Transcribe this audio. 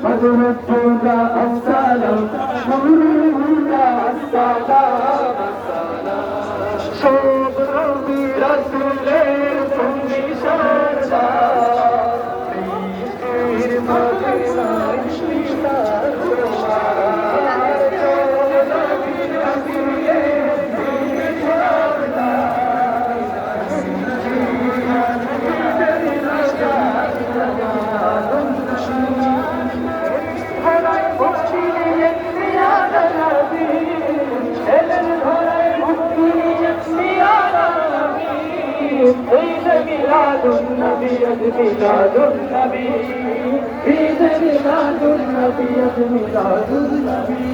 حضرتنا السلام نورنا السلام شوق نبي رسول তুমি সরদার পীর মদিনা ইশমিতা তোমার চোখ নবী রসুল তুমি সরদার ধরাই মুক্তি ইয়া নবী এলেন ধরাই মুক্তি ইয়া নবী ঈদ মিলাদুন নবী ঈদ মিলাদুন নবী ঈদ মিলাদুন নবী ঈদ মিলাদুন নবী